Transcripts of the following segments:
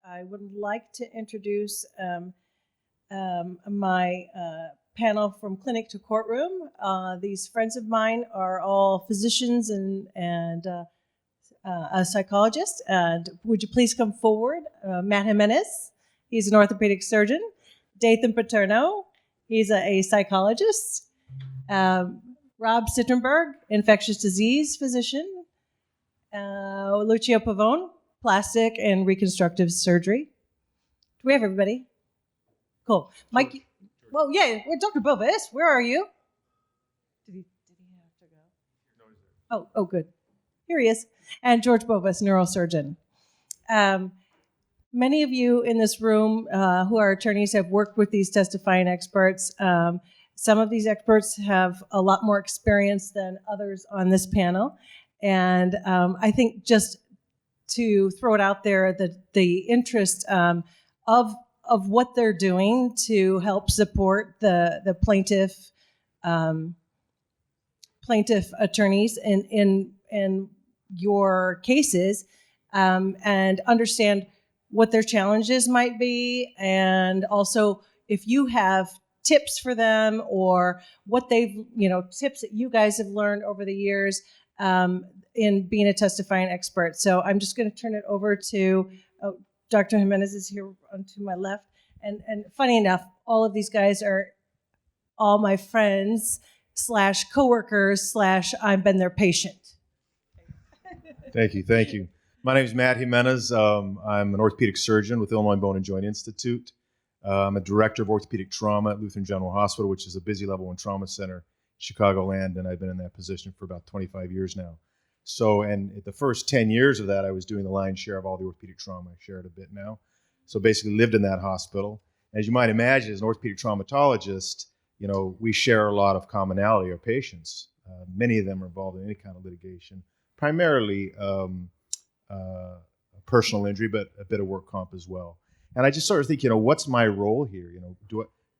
I would like to introduce my panel from clinic to courtroom. These friends of mine are all physicians and a psychologist. And would you please come forward? Matt Jimenez, he's an orthopedic surgeon. Dathan Paterno, he's a psychologist. Rob Citronberg, infectious disease physician. Lucio Pavone, plastic and reconstructive surgery. Do we have everybody? Cool. Mike, well, yeah, Dr. Bovis, where are you? Did he have to go? Oh, good. Here he is. And Jorge Bovis, neurosurgeon. Many of you in this room who are attorneys have worked with these testifying experts. Some of these experts have a lot more experience than others on this panel. And I think just to throw it out there, the interest of what they're doing to help support the plaintiff attorneys in your cases, and understand what their challenges might be, and also if you have tips for them or what they've, tips that you guys have learned over the years in being a testifying expert. So I'm just going to turn it over to Dr. Jimenez is here to my left. And funny enough, all of these guys are all my friends / coworkers / I've been their patient. Thank you. My name is Matt Jimenez. I'm an orthopedic surgeon with Illinois Bone and Joint Institute. I'm a director of orthopedic trauma at Lutheran General Hospital, which is a busy level 1 trauma center in Chicagoland, and I've been in that position for about 25 years now. So, and at the first 10 years of that, I was doing the lion's share of all the orthopedic trauma. I share it a bit now. So basically lived in that hospital. As you might imagine, as an orthopedic traumatologist, we share a lot of commonality, our patients. Many of them are involved in any kind of litigation, primarily personal injury, but a bit of work comp as well. And I just sort of think, what's my role here?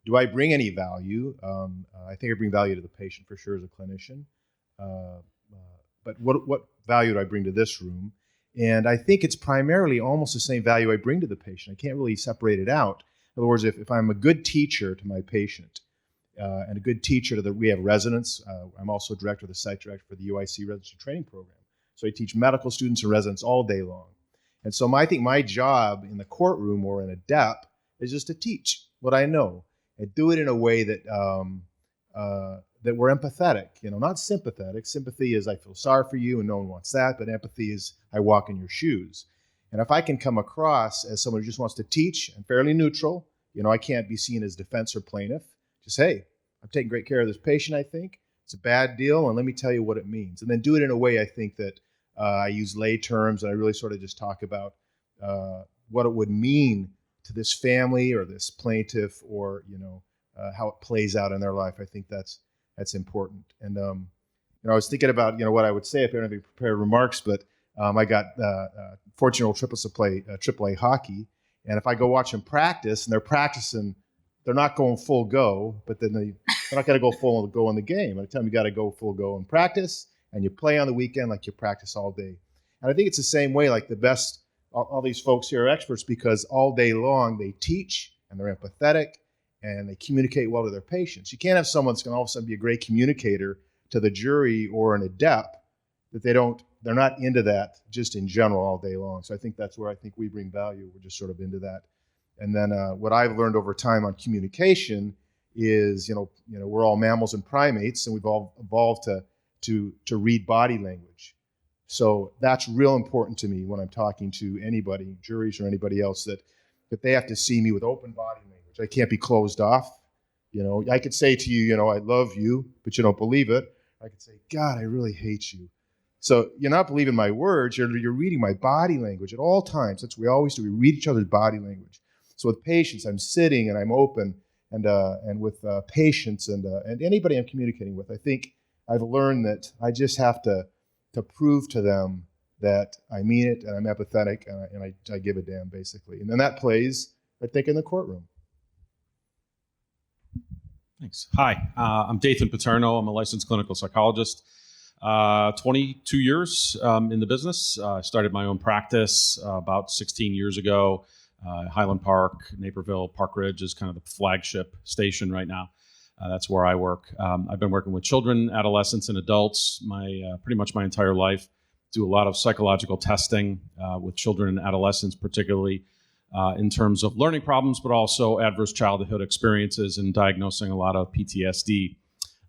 Do I bring any value? I think I bring value to the patient for sure as a clinician. But what value do I bring to this room? And I think it's primarily almost the same value I bring to the patient. I can't really separate it out. In other words, if I'm a good teacher to my patient and a good teacher we have residents. I'm also director of the site director for the UIC residency training program. So I teach medical students and residents all day long. And so I think my job in the courtroom or in a DEP is just to teach what I know and do it in a way that that we're empathetic, not sympathetic. Sympathy is I feel sorry for you and no one wants that, but empathy is I walk in your shoes. And if I can come across as someone who just wants to teach and fairly neutral, I can't be seen as defense or plaintiff. Just, hey, I'm taking great care of this patient, I think. It's a bad deal, and let me tell you what it means. And then do it in a way I think that I use lay terms, and I really sort of just talk about what it would mean to this family or this plaintiff or, how it plays out in their life. I think that's important. And, I was thinking about, what I would say if I don't have any prepared remarks, but I got 14-year-old triplets to play AAA hockey. And if I go watch them practice and they're practicing, they're not going full go, but then they're not going to go full go in the game. By the time you got to go full go in practice and you play on the weekend like you practice all day. And I think it's the same way, like the best, all these folks here are experts because all day long they teach and they're empathetic and they communicate well to their patients. You can't have someone that's going to all of a sudden be a great communicator to the jury or an adept that they're not into that just in general all day long. So I think that's where I think we bring value. We're just sort of into that. And then what I've learned over time on communication is, we're all mammals and primates, and we've all evolved to read body language. So that's real important to me when I'm talking to anybody, juries or anybody else, that they have to see me with open body language. I can't be closed off. I could say to you, I love you, but you don't believe it. I could say, God, I really hate you. So you're not believing my words, you're reading my body language at all times. That's what we always do. We read each other's body language. So with patients, I'm sitting and I'm open, and with patients and anybody I'm communicating with, I think I've learned that I just have to prove to them that I mean it and I'm empathetic and I give a damn, basically. And then that plays, I think, in the courtroom. Thanks. Hi, I'm Dathan Paterno. I'm a licensed clinical psychologist. 22 years in the business. I started my own practice about 16 years ago. Highland Park, Naperville, Park Ridge is kind of the flagship station right now. That's where I work. I've been working with children, adolescents, and adults pretty much my entire life. Do a lot of psychological testing with children and adolescents, particularly in terms of learning problems, but also adverse childhood experiences and diagnosing a lot of PTSD.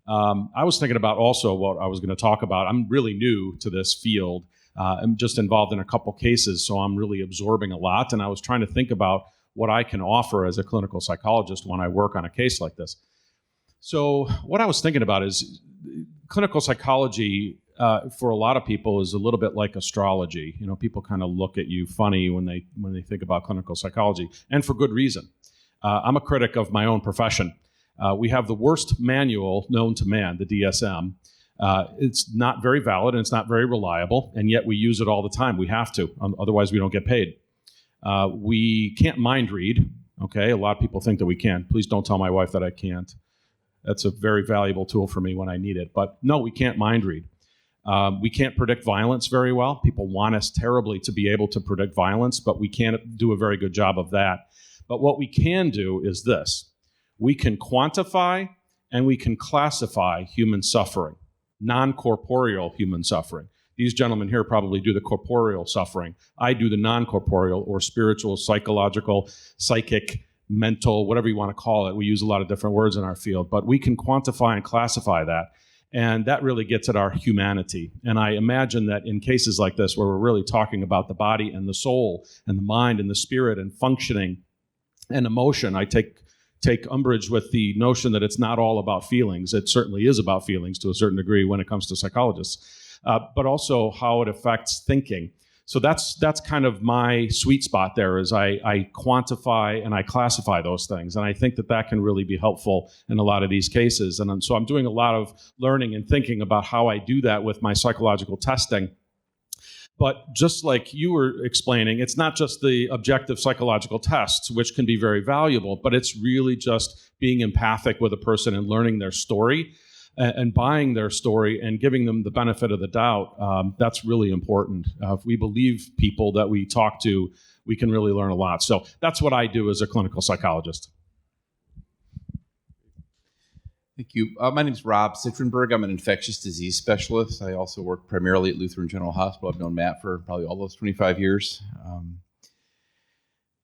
I was thinking about also what I was going to talk about. I'm really new to this field. I'm just involved in a couple cases, so I'm really absorbing a lot. And I was trying to think about what I can offer as a clinical psychologist when I work on a case like this. So what I was thinking about is clinical psychology for a lot of people is a little bit like astrology. You know, people kind of look at you funny when they think about clinical psychology, and for good reason. I'm a critic of my own profession. We have the worst manual known to man, the DSM. It's not very valid and it's not very reliable, and yet we use it all the time. We have to, otherwise we don't get paid. We can't mind read. Okay, a lot of people think that we can. Please don't tell my wife that I can't. That's a very valuable tool for me when I need it. But no, we can't mind read. We can't predict violence very well. People want us terribly to be able to predict violence, but we can't do a very good job of that. But what we can do is this. We can quantify and we can classify human suffering, non-corporeal human suffering. These gentlemen here probably do the corporeal suffering. I do the non-corporeal or spiritual, psychological, psychic, mental, whatever you want to call it. We use a lot of different words in our field, but we can quantify and classify that. And that really gets at our humanity. And I imagine that in cases like this, where we're really talking about the body and the soul and the mind and the spirit and functioning and emotion, I take umbrage with the notion that it's not all about feelings. It certainly is about feelings to a certain degree when it comes to psychologists, but also how it affects thinking. So that's kind of my sweet spot there is I quantify and I classify those things. And I think that can really be helpful in a lot of these cases. And so I'm doing a lot of learning and thinking about how I do that with my psychological testing. But just like you were explaining, it's not just the objective psychological tests, which can be very valuable, but it's really just being empathic with a person and learning their story and buying their story and giving them the benefit of the doubt. That's really important. If we believe people that we talk to, we can really learn a lot. So that's what I do as a clinical psychologist. Thank you. My name is Rob Citronberg. I'm an infectious disease specialist. I also work primarily at Lutheran General Hospital. I've known Matt for probably all those 25 years.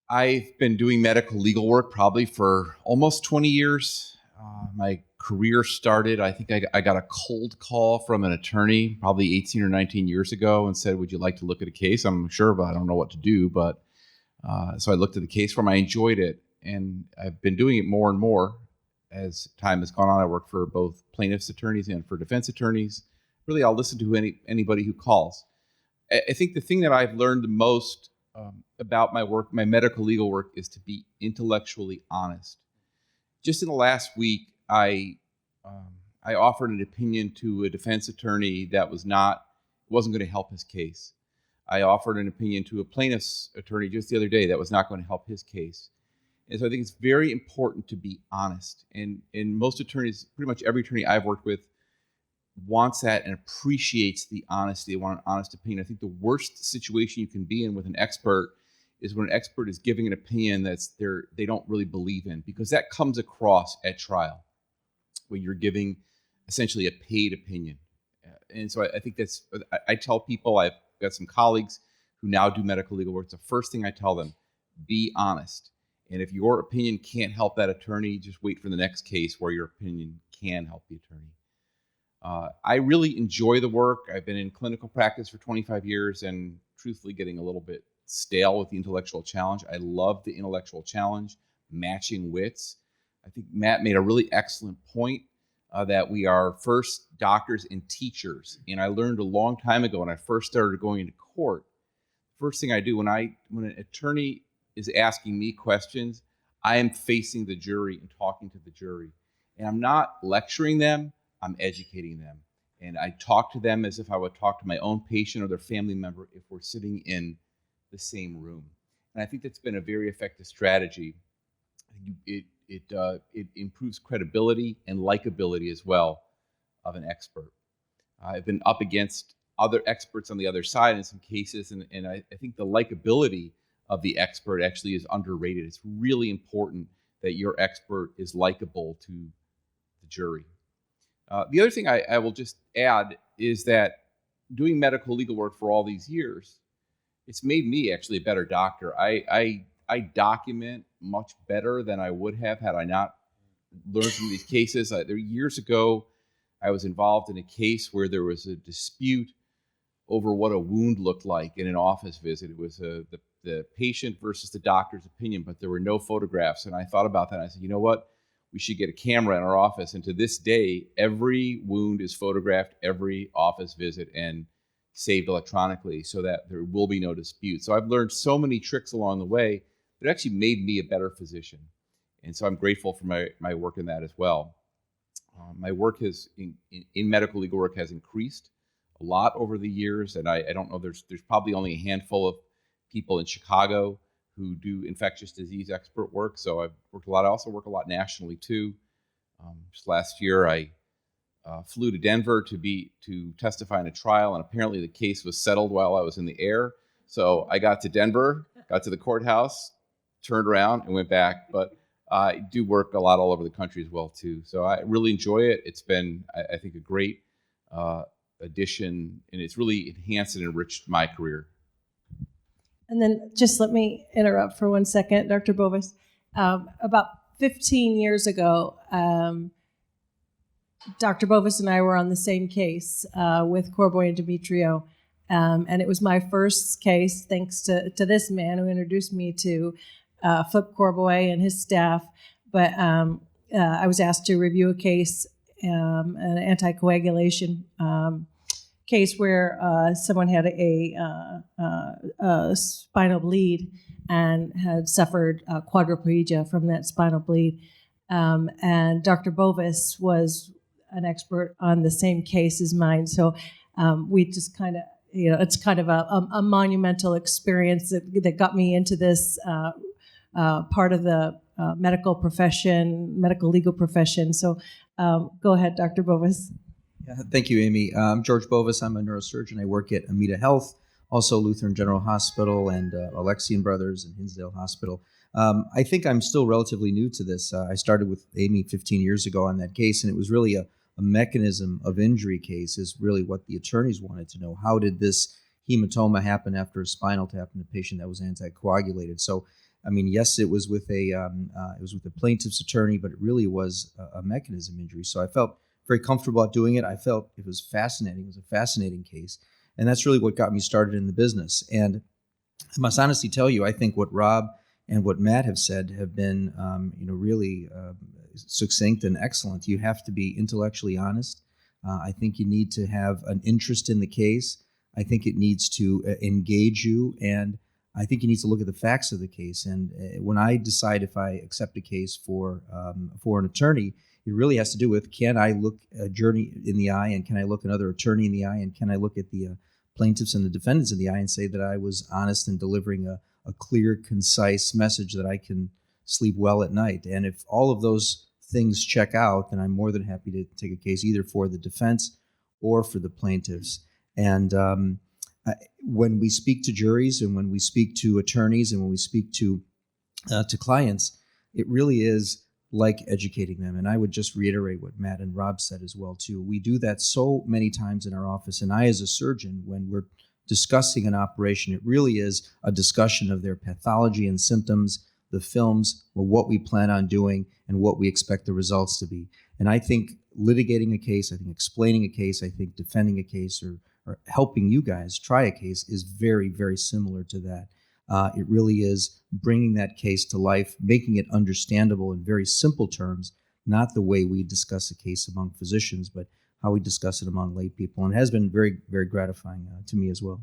I've been doing medical legal work probably for almost 20 years. My career started, I think I got a cold call from an attorney probably 18 or 19 years ago and said, would you like to look at a case? I'm sure, but I don't know what to do. But so I looked at the case form. I enjoyed it. And I've been doing it more and more as time has gone on. I work for both plaintiffs' attorneys and for defense attorneys. Really, I'll listen to anybody who calls. I think the thing that I've learned the most about my work, my medical legal work, is to be intellectually honest. Just in the last week, I offered an opinion to a defense attorney that wasn't going to help his case. I offered an opinion to a plaintiff's attorney just the other day that was not going to help his case. And so I think it's very important to be honest. And most attorneys, pretty much every attorney I've worked with, wants that and appreciates the honesty. They want an honest opinion. I think the worst situation you can be in with an expert is when an expert is giving an opinion they don't really believe in, because that comes across at trial when you're giving essentially a paid opinion. And so I think I tell people, I've got some colleagues who now do medical legal work. It's the first thing I tell them, be honest. And if your opinion can't help that attorney, just wait for the next case where your opinion can help the attorney. I really enjoy the work. I've been in clinical practice for 25 years and truthfully getting a little bit stale with the intellectual challenge. I love the intellectual challenge, matching wits. I think Matt made a really excellent point that we are first doctors and teachers. And I learned a long time ago when I first started going into court, first thing I do when an attorney is asking me questions, I am facing the jury and talking to the jury. And I'm not lecturing them, I'm educating them. And I talk to them as if I would talk to my own patient or their family member if we're sitting in the same room. And I think that's been a very effective strategy. It improves credibility and likability as well of an expert. I've been up against other experts on the other side in some cases, and I think the likability of the expert actually is underrated. It's really important that your expert is likable to the jury. The other thing I will just add is that doing medical legal work for all these years, it's made me actually a better doctor. I document much better than I would have had I not learned from these cases. Years ago, I was involved in a case where there was a dispute over what a wound looked like in an office visit. It was the patient versus the doctor's opinion, but there were no photographs. And I thought about that. And I said, you know what? We should get a camera in our office. And to this day, every wound is photographed, every office visit, and saved electronically so that there will be no dispute. So I've learned so many tricks along the way that actually made me a better physician. And so I'm grateful for my work in that as well. My work in medical legal work has increased a lot over the years. And I don't know, there's probably only a handful of people in Chicago who do infectious disease expert work. So I've worked a lot. I also work a lot nationally too. Just last year, I flew to Denver to testify in a trial, and apparently the case was settled while I was in the air. So I got to Denver, got to the courthouse, turned around, and went back. But I do work a lot all over the country as well too. So I really enjoy it. It's been, I think, a great addition, and it's really enhanced and enriched my career. And then just let me interrupt for 1 second, Dr. Bovis. About 15 years ago, Dr. Bovis and I were on the same case with Corboy and Demetrio. And it was my first case, thanks to this man who introduced me to Flip Corboy and his staff. But I was asked to review a case, an anticoagulation case where someone had a spinal bleed and had suffered quadriplegia from that spinal bleed. And Dr. Bovis was an expert on the same case as mine. So we just kind of, it's kind of a monumental experience that got me into this part of the medical legal profession. So go ahead, Dr. Bovis. Yeah, thank you, Amy. I'm George Bovis. I'm a neurosurgeon. I work at Amita Health, also Lutheran General Hospital, and Alexian Brothers and Hinsdale Hospital. I think I'm still relatively new to this. I started with Amy 15 years ago on that case, and it was really a mechanism of injury case is really what the attorneys wanted to know. How did this hematoma happen after a spinal tap in a patient that was anticoagulated? So, I mean, yes, it was with the plaintiff's attorney, but it really was a mechanism injury. So I felt very comfortable about doing it. I felt it was fascinating. It was a fascinating case. And that's really what got me started in the business. And I must honestly tell you, I think what Rob and what Matt have said have been, really succinct and excellent. You have to be intellectually honest. I think you need to have an interest in the case. I think it needs to engage you. And I think you need to look at the facts of the case. And when I decide if I accept a case for an attorney, it really has to do with, can I look a jury in the eye, and can I look another attorney in the eye, and can I look at the plaintiffs and the defendants in the eye and say that I was honest in delivering a clear, concise message that I can sleep well at night. And if all of those things check out, then I'm more than happy to take a case either for the defense or for the plaintiffs. And when we speak to juries, and when we speak to attorneys, and when we speak to clients, it really is like educating them. And I would just reiterate what Matt and Rob said as well too. We do that so many times in our office, and I, as a surgeon, when we're discussing an operation, it really is a discussion of their pathology and symptoms, the films, or what we plan on doing, and what we expect the results to be. And I think litigating a case, I think explaining a case, I think defending a case, or helping you guys try a case is very, very similar to that. It really is bringing that case to life, making it understandable in very simple terms, not the way we discuss a case among physicians, but how we discuss it among lay people. And it has been very, very gratifying to me as well.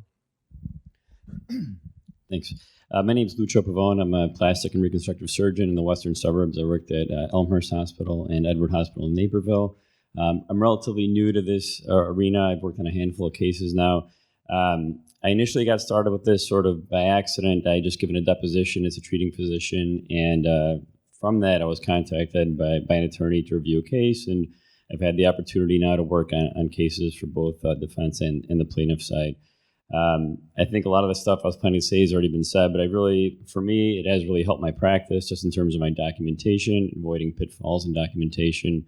Thanks. My name is Lucio Pavone. I'm a plastic and reconstructive surgeon in the western suburbs. I worked at Elmhurst Hospital and Edward Hospital in Naperville. I'm relatively new to this arena. I've worked on a handful of cases now. I initially got started with this sort of by accident. I just given a deposition as a treating physician, and from that I was contacted by an attorney to review a case, and I've had the opportunity now to work on cases for both defense and the plaintiff side. I think a lot of the stuff I was planning to say has already been said, but for me, it has really helped my practice just in terms of my documentation, avoiding pitfalls in documentation.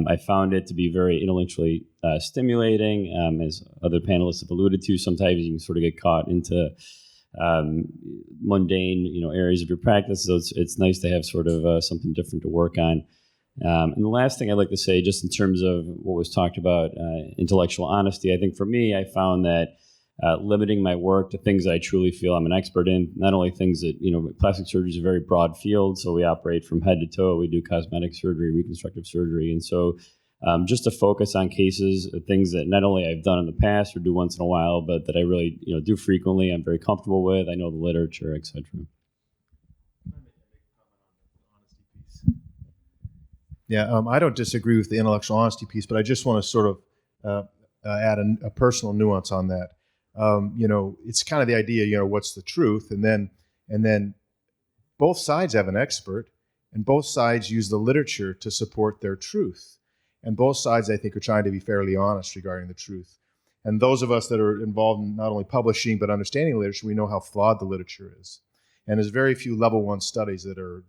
I found it to be very intellectually stimulating. As other panelists have alluded to, sometimes you can sort of get caught into mundane, areas of your practice. So it's nice to have sort of something different to work on. And the last thing I'd like to say, just in terms of what was talked about, intellectual honesty, I think for me, I found that limiting my work to things that I truly feel I'm an expert in, not only things that, plastic surgery is a very broad field, so we operate from head to toe. We do cosmetic surgery, reconstructive surgery. And so just to focus on cases, things that not only I've done in the past or do once in a while, but that I really, do frequently, I'm very comfortable with, I know the literature, et cetera. Yeah, I don't disagree with the intellectual honesty piece, but I just want to sort of add a personal nuance on that. It's kind of the idea, what's the truth? And then both sides have an expert, and both sides use the literature to support their truth. And both sides, I think, are trying to be fairly honest regarding the truth. And those of us that are involved in not only publishing but understanding literature, we know how flawed the literature is. And there's very few level 1 studies that are,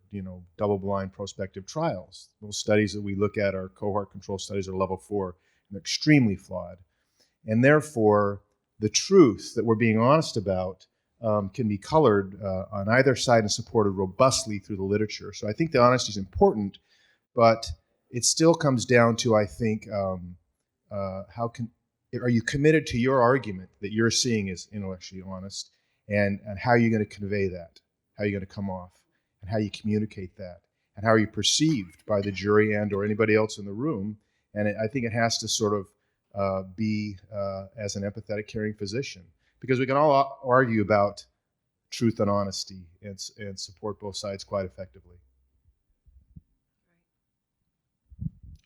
double-blind prospective trials. Those studies that we look at are cohort control studies are level 4, and they're extremely flawed. And therefore, the truth that we're being honest about can be colored on either side and supported robustly through the literature. So I think the honesty is important, but it still comes down to, I think, are you committed to your argument that you're seeing as intellectually honest, and how are you going to convey that? How are you going to come off? And how you communicate that? And how are you perceived by the jury and or anybody else in the room? And I think it has to sort of be as an empathetic, caring physician, because we can all argue about truth and honesty and support both sides quite effectively.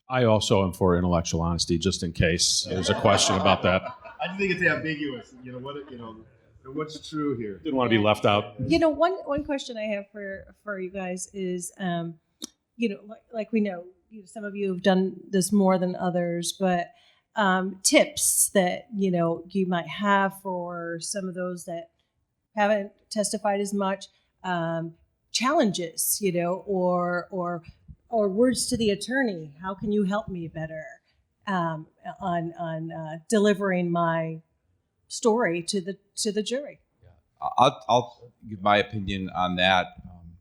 I also am for intellectual honesty, just in case there's a question about that. I just think it's ambiguous. What's true here? Didn't want to be left out. One question I have for you guys is, like we know, some of you have done this more than others, but tips that you might have for some of those that haven't testified as much, challenges, or words to the attorney. How can you help me better on delivering my story to the jury? Yeah. I'll give my opinion on that.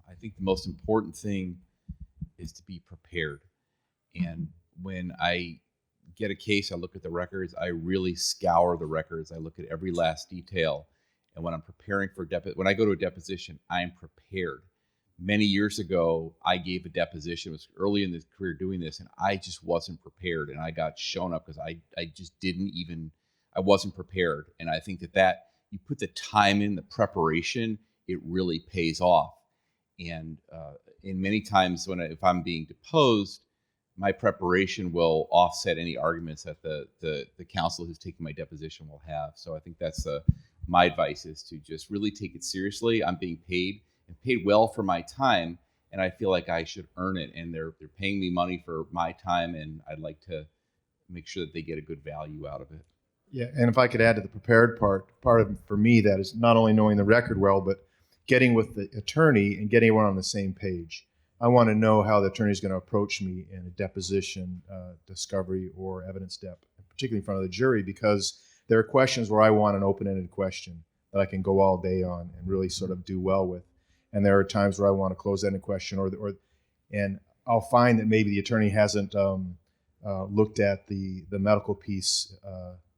I think the most important thing is to be prepared. And when I get a case, I look at the records. I really scour the records. I look at every last detail. And when I'm preparing for when I go to a deposition, I'm prepared. Many years ago, I gave a deposition. It was early in the career doing this, and I just wasn't prepared. And I got shown up because I just I wasn't prepared. And I think that you put the time in, the preparation, it really pays off. And in many times if I'm being deposed, my preparation will offset any arguments that the counsel who's taking my deposition will have. So I think that's my advice, is to just really take it seriously. I'm being paid and paid well for my time, and I feel like I should earn it. And they're paying me money for my time, and I'd like to make sure that they get a good value out of it. Yeah, and if I could add to the prepared part of for me, that is not only knowing the record well, but getting with the attorney and getting everyone on the same page. I want to know how the attorney is going to approach me in a deposition, discovery, or evidence dep, particularly in front of the jury, because there are questions where I want an open-ended question that I can go all day on and really sort of do well with. And there are times where I want a closed-ended question, and I'll find that maybe the attorney hasn't looked at the medical piece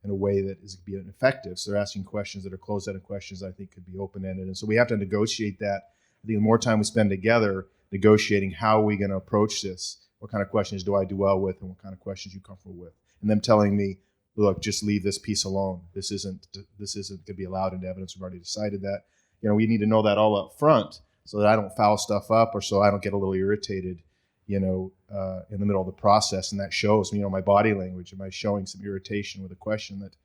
in a way that is being effective. So they're asking questions that are closed-ended questions I think could be open-ended. And so we have to negotiate that. I think the more time we spend together negotiating how are we going to approach this, what kind of questions do I do well with, and what kind of questions you comfortable with, and them telling me, look, just leave this piece alone. This isn't going to be allowed into evidence. We've already decided that. We need to know that all up front so that I don't foul stuff up, or so I don't get a little irritated, in the middle of the process. And that shows, my body language. Am I showing some irritation with a question that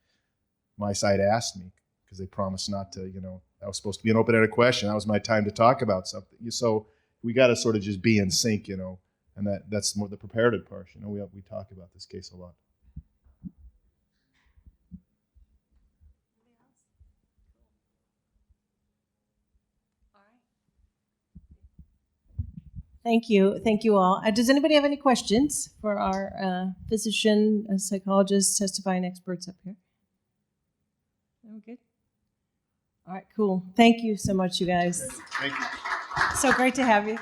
my side asked me because they promised not to, that was supposed to be an open-ended question. That was my time to talk about something. So we got to sort of just be in sync, and that's more the preparative part. We talk about this case a lot. Thank you. Thank you all. Does anybody have any questions for our physician, psychologist, testifying experts up here? No, good. All right, cool. Thank you so much, you guys. Thank you. So great to have you.